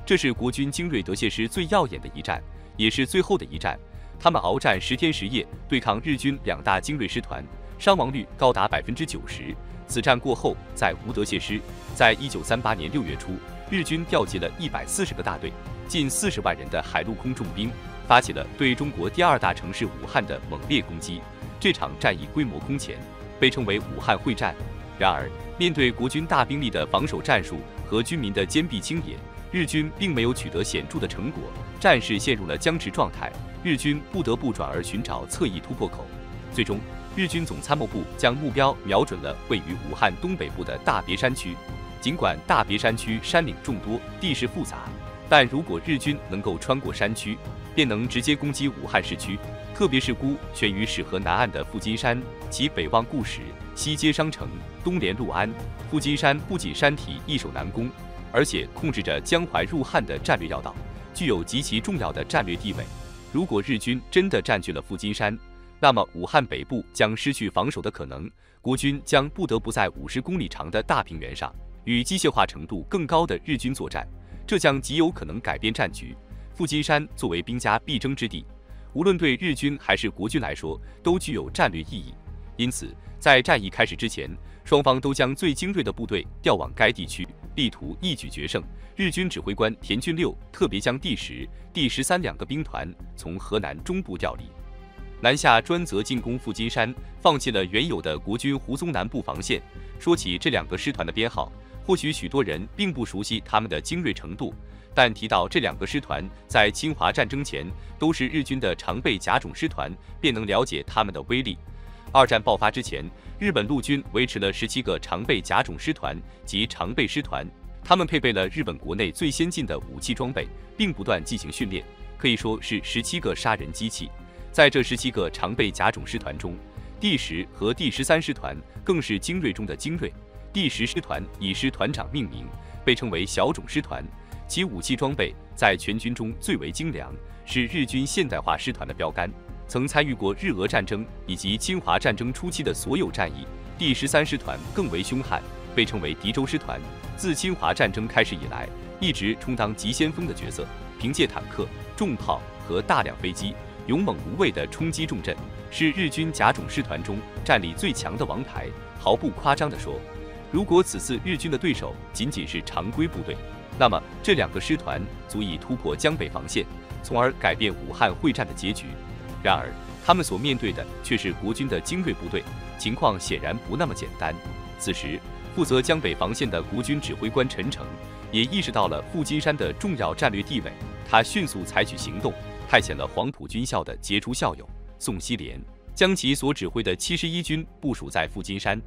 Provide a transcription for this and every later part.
这是国军精锐德械师最耀眼的一战，也是最后的一战。他们鏖战10天10夜，对抗日军2大精锐师团，伤亡率高达90%。此战过后，在无德械师，在1938年6月初，日军调集了140个大队，近40万人的海陆空重兵，发起了对中国第2大城市武汉的猛烈攻击。这场战役规模空前，被称为武汉会战。然而，面对国军大兵力的防守战术和军民的坚壁清野，日军并没有取得显著的成果，战事陷入了僵持状态。日军不得不转而寻找侧翼突破口。最终，日军总参谋部将目标瞄准了位于武汉东北部的大别山区。尽管大别山区山岭众多，地势复杂，但如果日军能够穿过山区，便能直接攻击武汉市区。特别是孤悬于史河南岸的富金山，其北望固始，西接商城，东连六安。富金山不仅山体易守难攻，而且控制着江淮入汉的战略要道，具有极其重要的战略地位。如果日军真的占据了富金山，那么武汉北部将失去防守的可能，国军将不得不在50公里长的大平原上与机械化程度更高的日军作战，这将极有可能改变战局。富金山作为兵家必争之地，无论对日军还是国军来说，都具有战略意义。因此，在战役开始之前，双方都将最精锐的部队调往该地区，力图一举决胜。日军指挥官田俊六特别将第10、第13两个兵团从河南中部调离，南下专责进攻富金山，放弃了原有的国军胡宗南部防线。说起这2个师团的编号，或许许多人并不熟悉他们的精锐程度，但提到这2个师团在侵华战争前都是日军的常备甲种师团，便能了解他们的威力。二战爆发之前，日本陆军维持了17个常备甲种师团及常备师团，他们配备了日本国内最先进的武器装备，并不断进行训练，可以说是17个杀人机器。在这17个常备甲种师团中，第10和第13师团更是精锐中的精锐。第10师团以师团长命名，被称为小种师团，其武器装备在全军中最为精良，是日军现代化师团的标杆。曾参与过日俄战争以及侵华战争初期的所有战役。第13师团更为凶悍，被称为敌州师团。自侵华战争开始以来，一直充当急先锋的角色，凭借坦克、重炮和大量飞机，勇猛无畏地冲击重镇，是日军甲种师团中战力最强的王牌。毫不夸张地说，如果此次日军的对手仅仅是常规部队，那么这2个师团足以突破江北防线，从而改变武汉会战的结局。然而，他们所面对的却是国军的精锐部队，情况显然不那么简单。此时，负责江北防线的国军指挥官陈诚也意识到了富金山的重要战略地位，他迅速采取行动，派遣了黄埔军校的杰出校友宋希濂，将其所指挥的71军部署在富金山。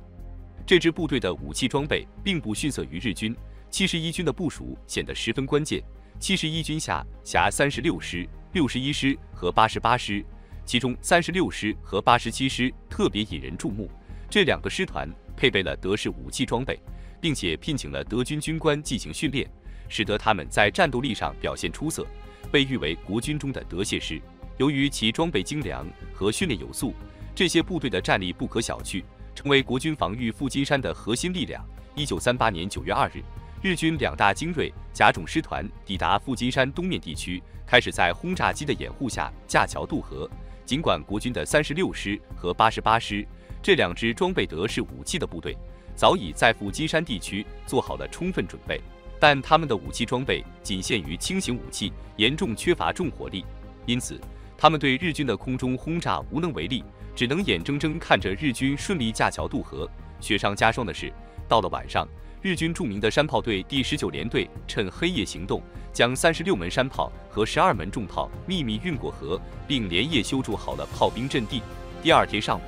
这支部队的武器装备并不逊色于日军，71军的部署显得十分关键。71军下辖36师、61师和88师，其中36师和87师特别引人注目。这2个师团配备了德式武器装备，并且聘请了德军军官进行训练，使得他们在战斗力上表现出色，被誉为国军中的德械师。由于其装备精良和训练有素，这些部队的战力不可小觑，成为国军防御富金山的核心力量。1938年9月2日，日军2大精锐甲种师团抵达富金山东面地区，开始在轰炸机的掩护下架桥渡河。尽管国军的36师和88师这2支装备德式武器的部队早已在富金山地区做好了充分准备，但他们的武器装备仅限于轻型武器，严重缺乏重火力，因此他们对日军的空中轰炸无能为力，只能眼睁睁看着日军顺利架桥渡河。雪上加霜的是，到了晚上，日军著名的山炮队第19联队趁黑夜行动，将36门山炮和12门重炮秘密运过河，并连夜修筑好了炮兵阵地。第2天上午，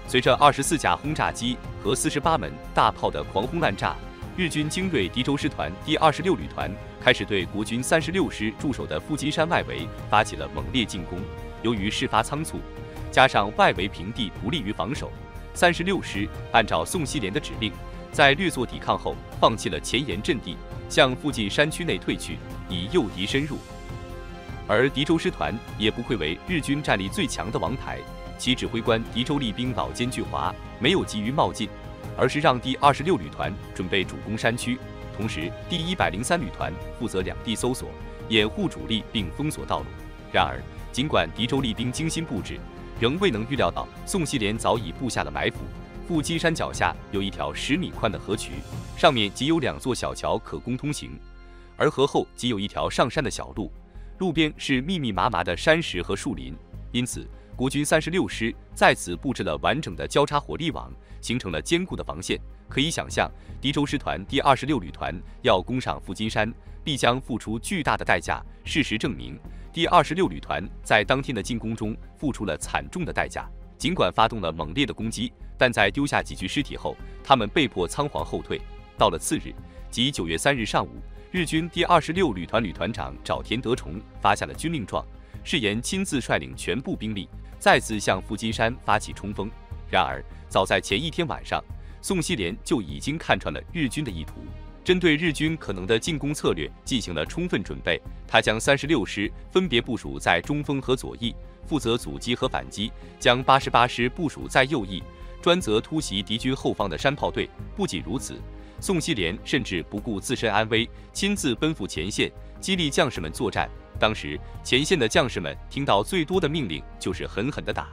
随着24架轰炸机和48门大炮的狂轰滥炸，日军精锐敌州师团第26旅团开始对国军36师驻守的富金山外围发起了猛烈进攻。由于事发仓促，加上外围平地不利于防守，36师按照宋希濂的指令，在略作抵抗后，放弃了前沿阵地，向附近山区内退去，以诱敌深入。而敌州师团也不愧为日军战力最强的王牌，其指挥官敌州立兵老奸巨猾，没有急于冒进，而是让第26旅团准备主攻山区，同时，第103旅团负责两地搜索，掩护主力并封锁道路。然而，尽管敌州立兵精心布置，仍未能预料到宋希濂早已布下了埋伏。富基山脚下有一条10米宽的河渠，上面即有2座小桥可供通行，而河后即有一条上山的小路，路边是密密麻麻的山石和树林。因此，国军36师在此布置了完整的交叉火力网，形成了坚固的防线。可以想象，敌州师团第26旅团要攻上富金山，必将付出巨大的代价。事实证明，第26旅团在当天的进攻中付出了惨重的代价。尽管发动了猛烈的攻击，但在丢下几具尸体后，他们被迫仓皇后退。到了次日，即9月3日上午，日军第26旅团旅团长沼田德崇发下了军令状，誓言亲自率领全部兵力再次向富金山发起冲锋。然而，早在前一天晚上，宋希濂就已经看穿了日军的意图，针对日军可能的进攻策略进行了充分准备。他将36师分别部署在中锋和左翼，负责阻击和反击；将88师部署在右翼，专责突袭敌军后方的山炮队。不仅如此，宋希濂甚至不顾自身安危，亲自奔赴前线，激励将士们作战。当时，前线的将士们听到最多的命令就是狠狠地打。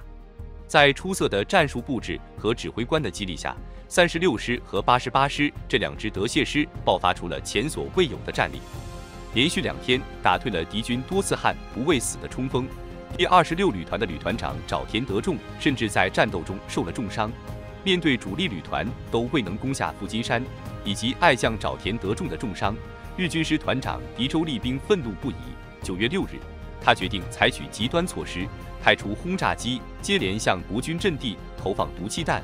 在出色的战术布置和指挥官的激励下，36师和88师这2支德械师爆发出了前所未有的战力，连续2天打退了敌军多次悍不畏死的冲锋。第26旅团的旅团长沼田德重甚至在战斗中受了重伤。面对主力旅团都未能攻下富金山，以及爱将沼田德重的重伤，日军师团长敌州立兵愤怒不已。9月6日，他决定采取极端措施，派出轰炸机接连向国军阵地投放毒气弹。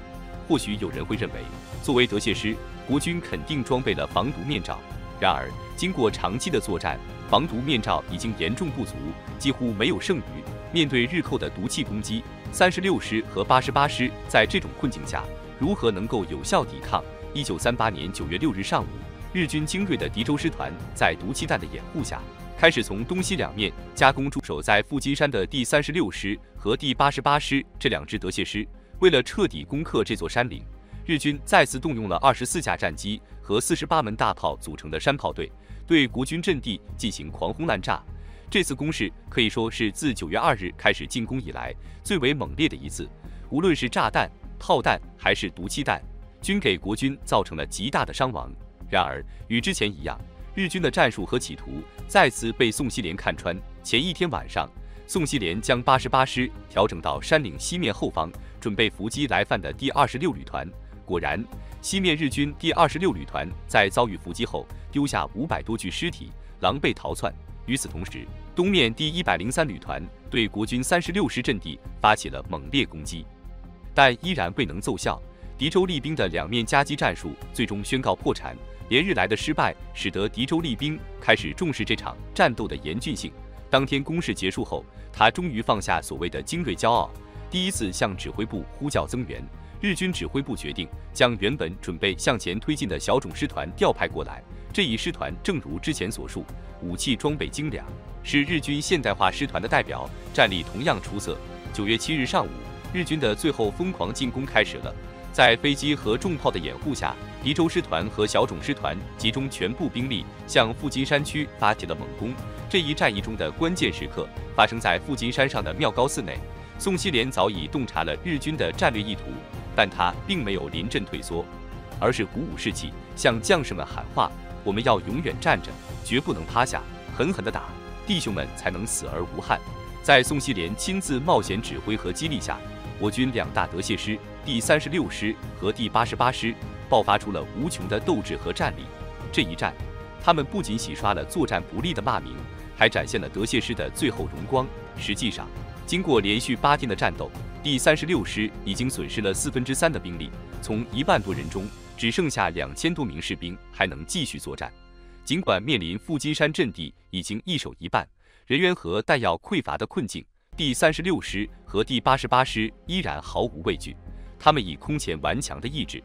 或许有人会认为，作为德械师，国军肯定装备了防毒面罩。然而，经过长期的作战，防毒面罩已经严重不足，几乎没有剩余。面对日寇的毒气攻击，36师和88师在这种困境下，如何能够有效抵抗？1938年9月6日上午，日军精锐的敌州师团在毒气弹的掩护下，开始从东西两面加攻驻守在富金山的第36师和第88师这2支德械师。为了彻底攻克这座山岭，日军再次动用了24架战机和48门大炮组成的山炮队，对国军阵地进行狂轰滥炸。这次攻势可以说是自9月2日开始进攻以来最为猛烈的一次，无论是炸弹、炮弹还是毒气弹，均给国军造成了极大的伤亡。然而，与之前一样，日军的战术和企图再次被宋希濂看穿。前一天晚上，宋希濂将88师调整到山岭西面后方，准备伏击来犯的第26旅团。果然，西面日军第26旅团在遭遇伏击后，丢下500多具尸体，狼狈逃窜。与此同时，东面第103旅团对国军36师阵地发起了猛烈攻击，但依然未能奏效。敌州立兵的2面夹击战术最终宣告破产。连日来的失败使得敌州立兵开始重视这场战斗的严峻性。当天攻势结束后，他终于放下所谓的精锐骄傲，第一次向指挥部呼叫增援。日军指挥部决定将原本准备向前推进的小种师团调派过来。这一师团正如之前所述，武器装备精良，是日军现代化师团的代表，战力同样出色。9月7日上午，日军的最后疯狂进攻开始了。在飞机和重炮的掩护下，敌州师团和小种师团集中全部兵力向富金山区发起了猛攻。这一战役中的关键时刻发生在富金山上的妙高寺内。宋希濂早已洞察了日军的战略意图，但他并没有临阵退缩，而是鼓舞士气，向将士们喊话：我们要永远站着，绝不能趴下，狠狠地打，弟兄们才能死而无憾。在宋希濂亲自冒险指挥和激励下，我军2大德械师第36师和第88师爆发出了无穷的斗志和战力。这一战，他们不仅洗刷了作战不利的骂名，还展现了德械师的最后荣光。实际上，经过连续8天的战斗，第36师已经损失了3/4的兵力，从1万多人中只剩下2000多名士兵还能继续作战。尽管面临富金山阵地已经易手一半，人员和弹药匮乏的困境，第36师和第88师依然毫无畏惧。他们以空前顽强的意志，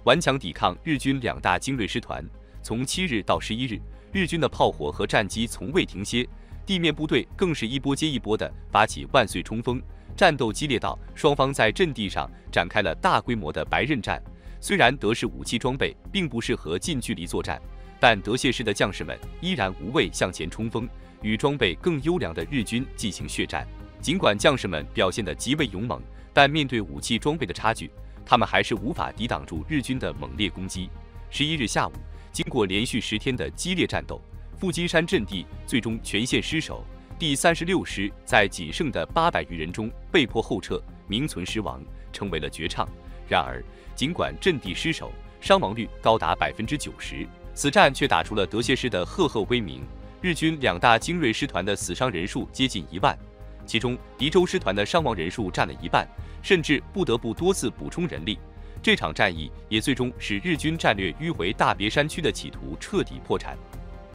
顽强抵抗日军2大精锐师团。从7日到11日，日军的炮火和战机从未停歇，地面部队更是一波接一波地发起万岁冲锋，战斗激烈到双方在阵地上展开了大规模的白刃战。虽然德式武器装备并不适合近距离作战，但德谢师的将士们依然无畏向前冲锋，与装备更优良的日军进行血战。尽管将士们表现得极为勇猛，但面对武器装备的差距，他们还是无法抵挡住日军的猛烈攻击。11日下午，经过连续10天的激烈战斗，富金山阵地最终全线失守。第36师在仅剩的800余人中被迫后撤，名存实亡，成为了绝唱。然而，尽管阵地失守，伤亡率高达90%，此战却打出了德谢师的赫赫威名。日军2大精锐师团的死伤人数接近1万，其中黎州师团的伤亡人数占了1半，甚至不得不多次补充人力。这场战役也最终使日军战略迂回大别山区的企图彻底破产。